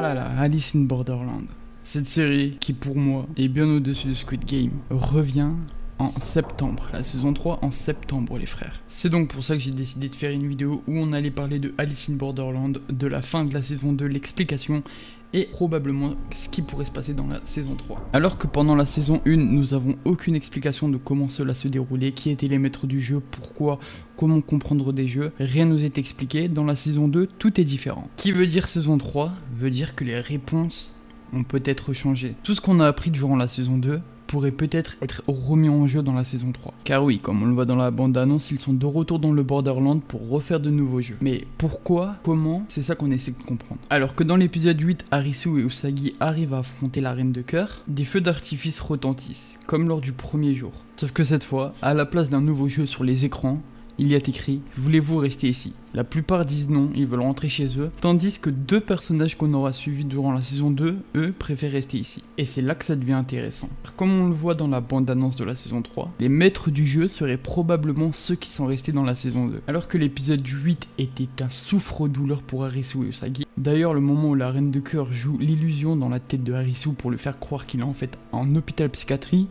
là là, Alice in Borderland. Cette série, qui pour moi est bien au-dessus de Squid Game, revient en septembre, la saison 3 en septembre les frères. C'est donc pour ça que j'ai décidé de faire une vidéo où on allait parler de Alice in Borderland, de la fin de la saison 2, l'explication et probablement ce qui pourrait se passer dans la saison 3. Alors que pendant la saison 1, nous avons aucune explication de comment cela se déroulait, qui étaient les maîtres du jeu, pourquoi, comment comprendre des jeux, rien nous est expliqué. Dans la saison 2, tout est différent. Qui veut dire saison 3 veut dire que les réponses ont peut-être changé. Tout ce qu'on a appris durant la saison 2 pourrait peut-être être remis en jeu dans la saison 3. Car oui, comme on le voit dans la bande-annonce, ils sont de retour dans le Borderland pour refaire de nouveaux jeux. Mais pourquoi, comment, c'est ça qu'on essaie de comprendre. Alors que dans l'épisode 8, Arisu et Usagi arrivent à affronter la reine de cœur, des feux d'artifice retentissent, comme lors du premier jour. Sauf que cette fois, à la place d'un nouveau jeu sur les écrans, il y a écrit « Voulez-vous rester ici ?» La plupart disent non, ils veulent rentrer chez eux, tandis que deux personnages qu'on aura suivis durant la saison 2, eux, préfèrent rester ici. Et c'est là que ça devient intéressant. Comme on le voit dans la bande-annonce de la saison 3, les maîtres du jeu seraient probablement ceux qui sont restés dans la saison 2. Alors que l'épisode 8 était un souffre-douleur pour Arisu et Usagi. D'ailleurs, le moment où la reine de cœur joue l'illusion dans la tête de Arisu pour lui faire croire qu'il est en fait en hôpital psychiatrie,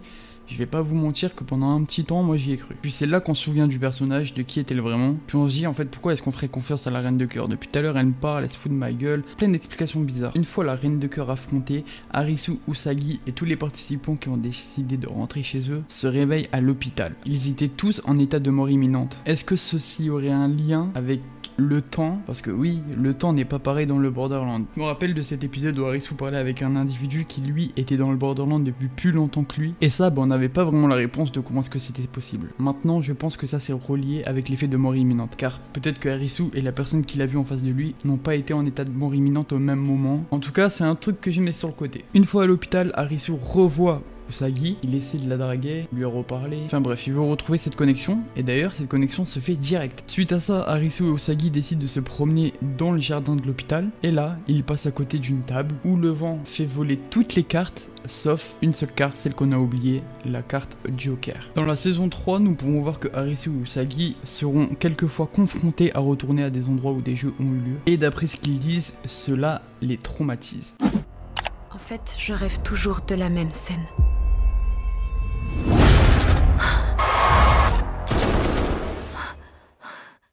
je vais pas vous mentir que pendant un petit temps, moi j'y ai cru. Puis c'est là qu'on se souvient du personnage, de qui était-elle vraiment. Puis on se dit en fait pourquoi est-ce qu'on ferait confiance à la reine de cœur. Depuis tout à l'heure elle me parle, elle se fout de ma gueule. Plein d'explications bizarres. Une fois la reine de cœur affrontée, Arisu, Usagi et tous les participants qui ont décidé de rentrer chez eux se réveillent à l'hôpital. Ils étaient tous en état de mort imminente. Est-ce que ceci aurait un lien avec le temps? Parce que oui, le temps n'est pas pareil dans le Borderland. Je me rappelle de cet épisode où Arisu parlait avec un individu qui lui était dans le Borderland depuis plus longtemps que lui. Et ça, on n'avait pas vraiment la réponse de comment est-ce que c'était possible. Maintenant, je pense que ça c'est relié avec l'effet de mort imminente. Car peut-être que Arisu et la personne qui l'a vu en face de lui n'ont pas été en état de mort imminente au même moment. En tout cas, c'est un truc que je mets sur le côté. Une fois à l'hôpital, Arisu revoit Usagi, il essaie de la draguer, lui reparler, enfin bref, il veut retrouver cette connexion, et d'ailleurs cette connexion se fait direct. Suite à ça, Arisu et Usagi décident de se promener dans le jardin de l'hôpital, et là, ils passent à côté d'une table où le vent fait voler toutes les cartes, sauf une seule carte, celle qu'on a oubliée, la carte Joker. Dans la saison 3, nous pouvons voir que Arisu et Usagi seront quelquefois confrontés à retourner à des endroits où des jeux ont eu lieu, et d'après ce qu'ils disent, cela les traumatise. En fait, je rêve toujours de la même scène.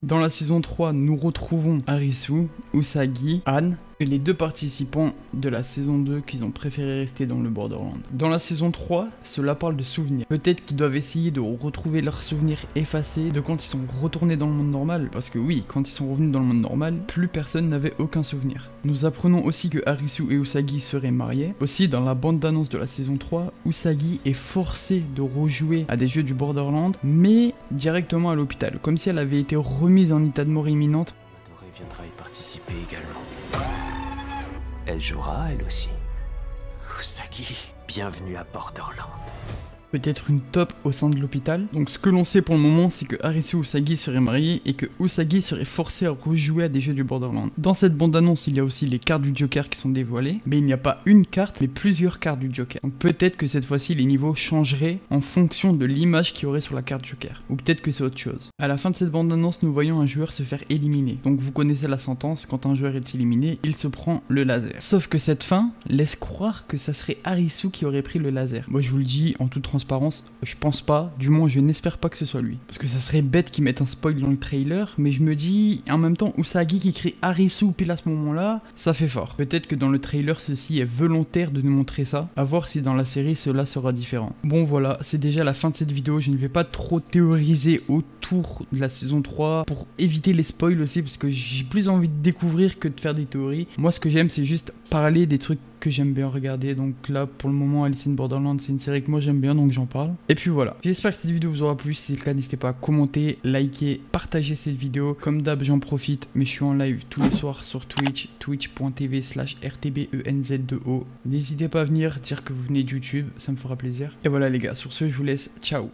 Dans la saison 3, nous retrouvons Arisu, Usagi, Anne et les deux participants de la saison 2 qui ont préféré rester dans le Borderland. Dans la saison 3, cela parle de souvenirs. Peut-être qu'ils doivent essayer de retrouver leurs souvenirs effacés de quand ils sont retournés dans le monde normal, parce que oui, quand ils sont revenus dans le monde normal, plus personne n'avait aucun souvenir. Nous apprenons aussi que Arisu et Usagi seraient mariés. Aussi, dans la bande-annonce de la saison 3, Usagi est forcée de rejouer à des jeux du Borderland, mais directement à l'hôpital, comme si elle avait été remise en état de mort imminente. Adoré viendra y participer également. Elle jouera, elle aussi. Usagi, bienvenue à Borderland. Peut-être une top au sein de l'hôpital. Donc ce que l'on sait pour le moment, c'est que Arisu et Usagi seraient mariés et que Usagi serait forcé à rejouer à des jeux du Borderland. Dans cette bande-annonce, il y a aussi les cartes du Joker qui sont dévoilées, mais il n'y a pas une carte, mais plusieurs cartes du Joker. Donc peut-être que cette fois-ci, les niveaux changeraient en fonction de l'image qu'il y aurait sur la carte Joker. Ou peut-être que c'est autre chose. À la fin de cette bande-annonce, nous voyons un joueur se faire éliminer. Donc vous connaissez la sentence, quand un joueur est éliminé, il se prend le laser. Sauf que cette fin laisse croire que ça serait Arisu qui aurait pris le laser. Moi je vous le dis en toute transparence, je pense pas, du moins je n'espère pas que ce soit lui. Parce que ça serait bête qu'ils mettent un spoil dans le trailer, mais je me dis, en même temps, Usagi qui crie Arisu pile à ce moment-là, ça fait fort. Peut-être que dans le trailer, ceci est volontaire de nous montrer ça, à voir si dans la série cela sera différent. Bon voilà, c'est déjà la fin de cette vidéo, je ne vais pas trop théoriser autour de la saison 3, pour éviter les spoils aussi, parce que j'ai plus envie de découvrir que de faire des théories. Moi ce que j'aime c'est juste parler des trucs que j'aime bien regarder, donc là pour le moment Alice in Borderland c'est une série que moi j'aime bien donc j'en parle. Et puis voilà, j'espère que cette vidéo vous aura plu, si c'est le cas n'hésitez pas à commenter, liker, partager cette vidéo. Comme d'hab j'en profite, mais je suis en live tous les soirs sur Twitch, twitch.tv/rtbenz2o. N'hésitez pas à venir dire que vous venez de YouTube, ça me fera plaisir. Et voilà les gars, sur ce je vous laisse, ciao.